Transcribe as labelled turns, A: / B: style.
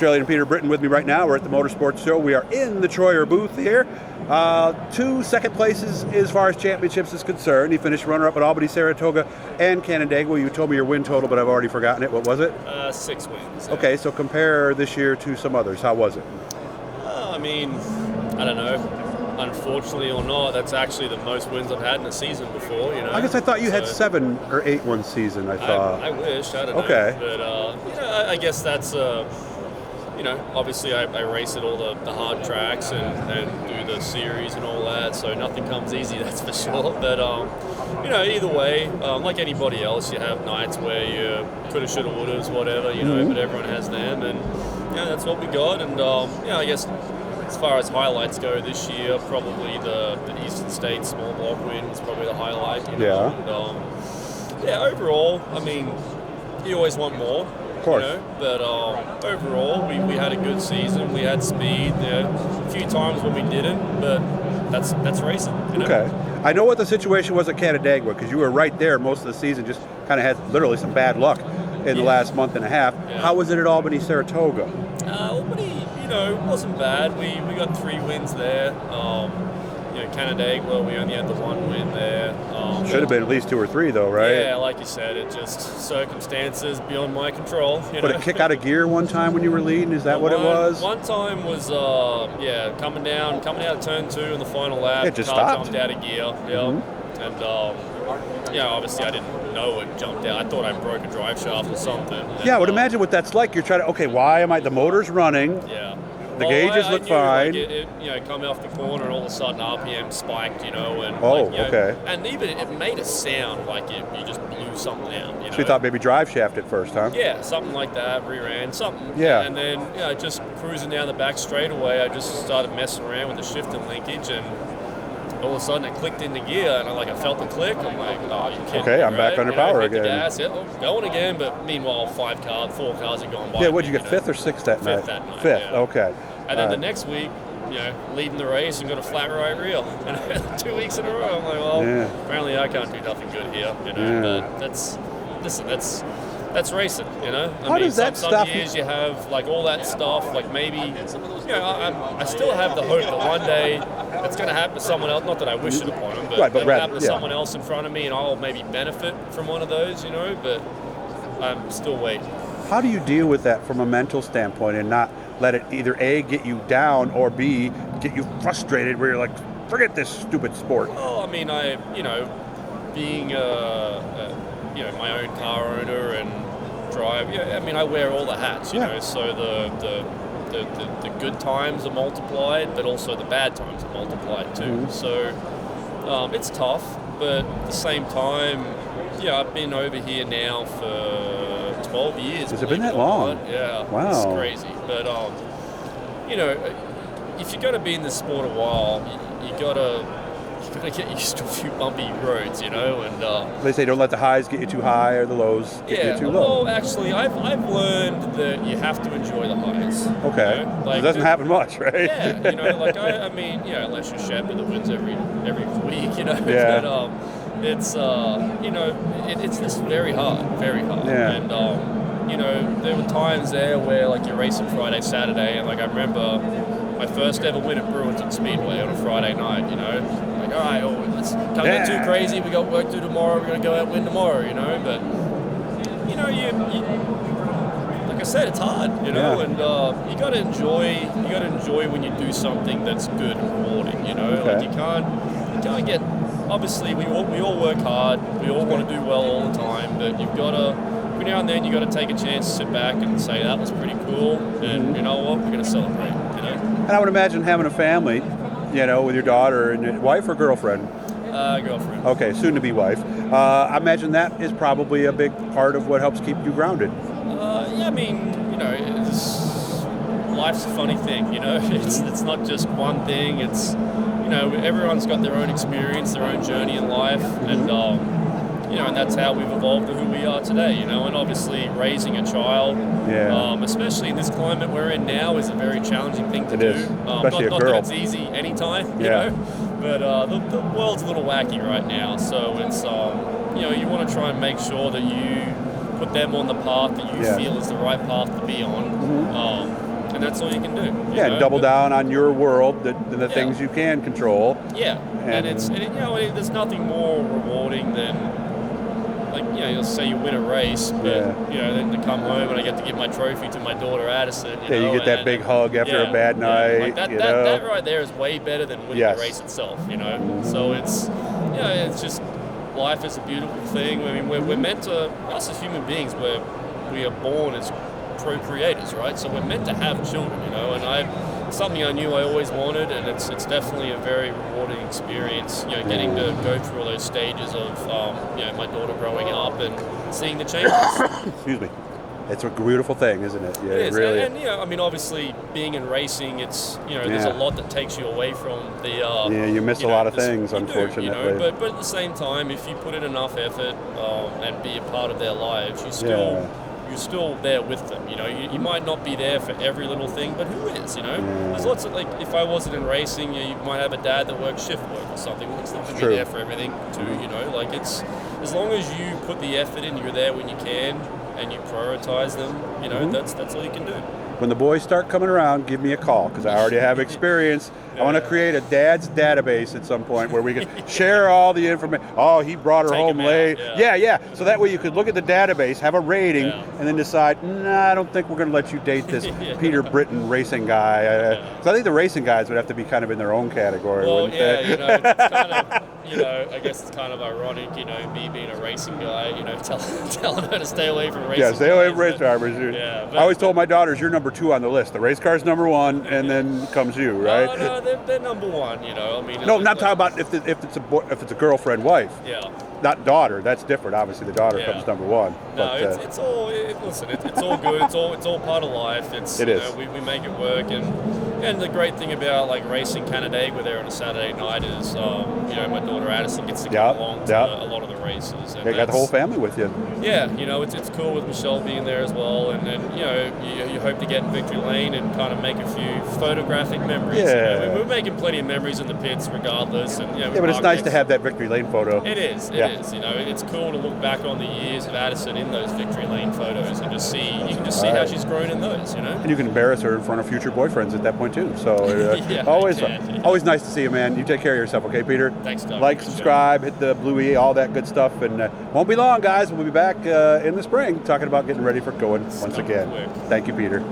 A: Australian Peter Britten with me right now. We're at the Motorsports Show. We are in the Troyer booth here. 2 second places as far as championships is concerned. You finished runner-up at Albany, Saratoga, and Canandaigua. You told me your win total, but I've already forgotten it. What was it?
B: 6 wins. Yeah.
A: Okay, so compare this year to some others. How was it?
B: I mean, I don't know. Unfortunately or not, that's actually the most wins I've had in a season before. You know.
A: I guess I thought you had 7 or 8 one season. I thought.
B: I wish. I don't know.
A: Okay.
B: But I guess that's obviously I race at all the hard tracks and do the series and all that. So nothing comes easy, that's for sure. But either way, like anybody else, you have nights where you coulda, shoulda, wouldas, whatever. But everyone has them, and that's what we got. And I guess. As far as highlights go this year, probably the Eastern States small block win was probably the highlight.
A: Yeah.
B: And, overall, I mean, you always want more.
A: Of course.
B: But overall, we had a good season. We had speed. A few times when we didn't, but that's racing.
A: Okay. I know what the situation was at Canandaigua because you were right there most of the season. Just kind of had literally some bad luck in the last month and a half.
B: Yeah.
A: How was it at Albany, Saratoga?
B: Albany, it wasn't bad. We got 3 wins there. Canandaigua, we only had the 1 win there.
A: Should have been at least 2 or 3, though, right?
B: Yeah, like you said, it just circumstances beyond my control.
A: Put a kick out of gear one time when you were leading. Is that what it was?
B: One time was coming out of turn 2 in the final lap.
A: It just
B: car
A: stopped.
B: jumped out of gear. Yeah, and obviously I didn't know it jumped out. I thought I broke a drive shaft or something. And,
A: I would imagine what that's like. You're trying to, okay, why am I? The motor's running.
B: Yeah.
A: The gauges look fine.
B: Like it come off the corner, and all of a sudden RPM spiked, and
A: okay.
B: And even it made a sound like you just blew something out.
A: So you thought maybe drive shaft at first, huh?
B: Yeah, something like that, rear end, something.
A: Yeah.
B: And then just cruising down the back straightaway, I just started messing around with the shifting linkage, and all of a sudden it clicked into gear, and I felt the click. I'm like, oh, you kidding
A: okay,
B: me,
A: I'm back
B: right?
A: under power
B: hit
A: again.
B: The gas, going again, but meanwhile 4 cars had gone by.
A: Yeah, what'd you get, 5th or 6th that night?
B: 5th that night.
A: 5th,
B: yeah.
A: okay.
B: And then the next week, leading the race and got a flat right reel. 2 weeks in a row. I'm like, well, apparently I can't do nothing good here. But that's racing.
A: How does that
B: some
A: stuff?
B: years you have like all that stuff. Like maybe, I still have the hope that one day it's going to happen to someone else. Not that I wish it upon them, but it'll happen to someone else in front of me, and I'll maybe benefit from one of those. But I'm still waiting.
A: How do you deal with that from a mental standpoint and not let it either A, get you down, or B, get you frustrated where you're like, forget this stupid sport?
B: Well, I mean, being my own car owner and drive, I wear all the hats, so the good times are multiplied, but also the bad times are multiplied too.
A: Mm-hmm.
B: So it's tough, but at the same time, I've been over here now for 12 years.
A: Has it been that long?
B: Yeah.
A: Wow.
B: It's crazy. But, if you're going to be in this sport a while, you got to get used to a few bumpy roads, and...
A: They say don't let the highs get you too high or the lows get you too low.
B: Well, actually, I've learned that you have to enjoy the highs.
A: Okay. It doesn't happen much, right?
B: Yeah, unless you're Shepard that wins every week,
A: Yeah.
B: But, it's it's just very hard.
A: Yeah.
B: And there were times there where like you're racing Friday, Saturday, and like I remember my first ever win at Brewington Speedway on a Friday night. Like, all right, let's can't get too crazy. We got work to do tomorrow. We're gonna go out and win tomorrow. But you like I said, it's hard. And you gotta enjoy when you do something that's good and rewarding.
A: Okay.
B: Like you can't get. Obviously, we all work hard. We all want to do well all the time, but you've got to, every now and then, you got to take a chance to sit back and say that was pretty cool, and you know what, we're going to celebrate.
A: And I would imagine having a family, with your daughter and your wife or girlfriend.
B: Girlfriend.
A: Okay, soon to be wife. I imagine that is probably a big part of what helps keep you grounded.
B: Life's a funny thing. It's not just one thing. It's everyone's got their own experience, their own journey in life, and and that's how we've evolved to who we are today. And obviously raising a child, especially in this climate we're in now, is a very challenging thing to do.
A: Especially
B: not
A: a girl.
B: that it's easy anytime, but the world's a little wacky right now. So it's you want to try and make sure that you put them on the path that you feel is the right path to be on. and that's all you can do.
A: Yeah, and double down on your world, the things you can control.
B: Yeah, and there's nothing more rewarding than, like, you'll say you win a race, but then to come home and I get to give my trophy to my daughter Addison.
A: You get that big hug after a bad night.
B: Like that right there is way better than winning the race itself. So it's it's just, life is a beautiful thing. I mean, we're meant to, us as human beings, we are born as procreators, right? So we're meant to have children, and something I knew I always wanted, and it's definitely a very rewarding experience, getting to go through all those stages of, my daughter growing up and seeing the changes.
A: Excuse me. It's a beautiful thing, isn't it? Yeah,
B: it is.
A: Really.
B: And I mean, obviously, being in racing, it's, there's a lot that takes you away from the...
A: you miss a lot of things, unfortunately.
B: But at the same time, if you put in enough effort and be a part of their lives, you're still there with them. You might not be there for every little thing, but who is? There's lots of, like, if I wasn't in racing, you might have a dad that works shift work or something. Well, it's not going to be there for everything too. Like, it's, as long as you put the effort in, you're there when you can, and you prioritize them. That's all you can do.
A: When the boys start coming around, give me a call, because I already have experience. I want to create a dad's database at some point where we can share all the information. Oh, he brought her home late. Yeah. So that way you could look at the database, have a rating, and then decide, I don't think we're going to let you date this Peter Britten racing guy. Because I think the racing guys would have to be kind of in their own category, wouldn't they?
B: It's kind of, I guess it's kind of ironic, me being a racing guy, telling her to stay away from racing.
A: Yeah, stay away from race drivers.
B: I
A: always told my daughters, you're number 2 on the list. The race car's number 1, and then comes you, right?
B: No, they're number 1. I mean.
A: No, I'm not talking about if it's a girlfriend, wife.
B: Yeah.
A: Not daughter. That's different. Obviously, the daughter comes number 1.
B: No, it's all. Listen, it's all good. It's all part of life.
A: It is.
B: We make it work, and the great thing about, like, racing Canandaigua there on a Saturday night is, my daughter Addison gets to come along to a lot of the races. And
A: you got the whole family with you.
B: Yeah, it's cool with Michelle being there as well, and you hope to get in victory lane and kind of make a few photographic memories.
A: Yeah.
B: We're making plenty of memories in the pits regardless, and
A: but it's nice to have that victory lane photo.
B: It is. It's cool to look back on the years of Addison in those victory lane photos and just see how she's grown in those.
A: And you can embarrass her in front of future boyfriends at that point too. So always nice to see you, man. You take care of yourself, okay, Peter?
B: Thanks, Doug.
A: Like, subscribe, hit the blue E, all that good stuff, and won't be long, guys. We'll be back in the spring talking about getting ready for going once again.
B: Quick.
A: Thank you, Peter.